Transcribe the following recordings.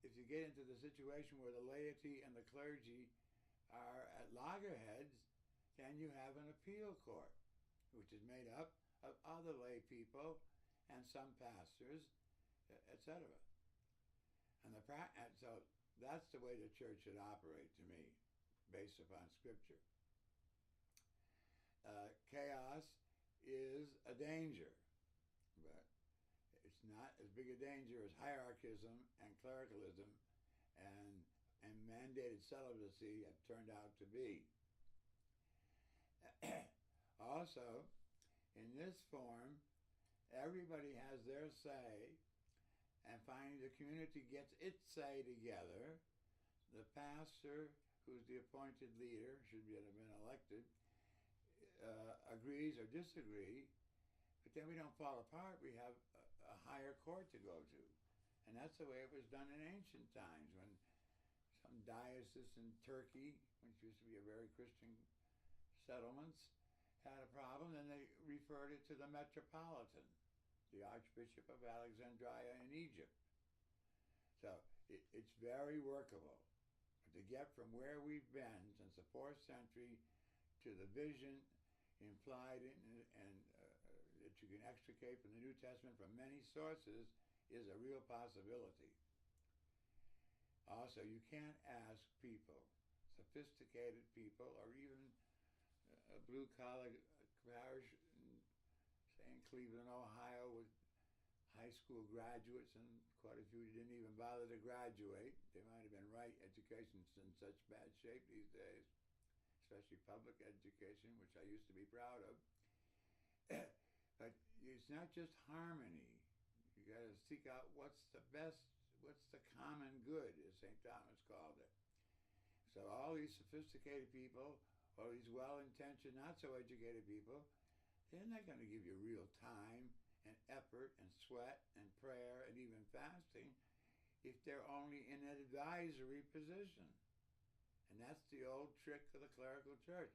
if you get into the situation where the laity and the clergy are at loggerheads, then you have an appeal court, which is made up of other lay people and some pastors, etc. And so that's the way the church should operate to me, based upon Scripture. Chaos is a danger, but it's not as big a danger as hierarchism and clericalism and mandated celibacy have turned out to be. Also, in this form, everybody has their say, and finally the community gets its say together. The pastor, who's the appointed leader, should have been elected, agrees or disagrees, but then we don't fall apart. We have a higher court to go to. And that's the way it was done in ancient times, when some diocese in Turkey, which used to be a very Christian settlements, had a problem, then they referred it to the metropolitan, the Archbishop of Alexandria in Egypt. So it's very workable. But to get from where we've been since the 4th century to the vision implied that you can extricate from the New Testament from many sources is a real possibility. Also, you can't ask people, sophisticated people, or even a blue-collar parish, say in Cleveland, Ohio, with high school graduates, and quite a few didn't even bother to graduate. They might have been right. Education's in such bad shape these days, especially public education, which I used to be proud of. But it's not just harmony. You got to seek out what's the best, what's the common good, as St. Thomas called it. So all these sophisticated people, all these well-intentioned, not so educated people, they're not going to give you real time and effort and sweat and prayer and even fasting if they're only in an advisory position. And that's the old trick of the clerical church.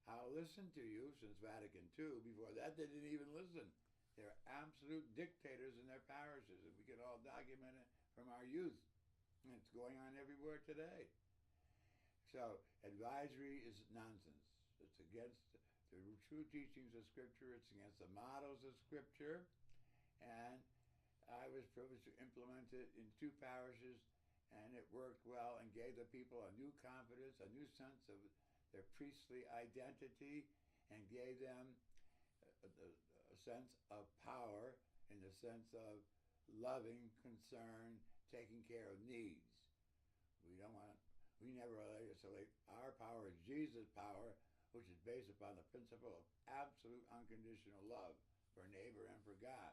I'll listen to you, since Vatican II. Before that, they didn't even listen. They're absolute dictators in their parishes, and we can all document it from our youth. And it's going on everywhere today. So advisory is nonsense. It's against the true teachings of Scripture. It's against the models of Scripture. And I was privileged to implement it in 2 parishes, and it worked well and gave the people a new confidence, a new sense of their priestly identity, and gave them a sense of power in the sense of loving concern, taking care of needs. We never isolate. Our power is Jesus' power, which is based upon the principle of absolute unconditional love for neighbor and for God.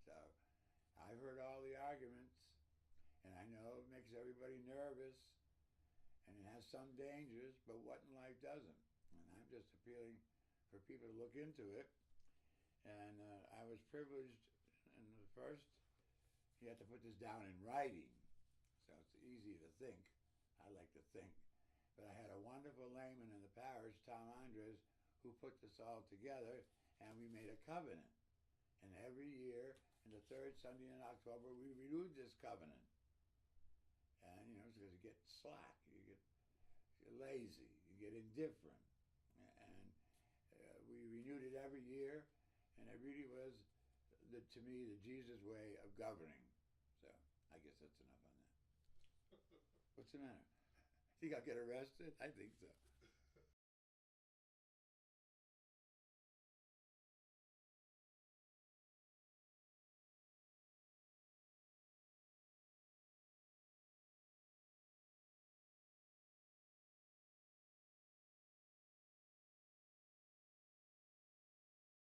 So I've heard all the arguments, and I know it makes everybody nervous, and it has some dangers, but what in life doesn't? And I'm just appealing for people to look into it. And I was privileged in the first, you have to put this down in writing, so it's easy to think. I like to think. But I had a wonderful layman in the parish, Tom Andres, who put this all together, and we made a covenant. And every year, in the 3rd Sunday in October, we renewed this covenant. And, because you get slack, you get lazy, you get indifferent. And we renewed it every year, and it really was, to me, the Jesus way of governing. So I guess that's enough on that. What's the matter? Think I'll get arrested? I think so.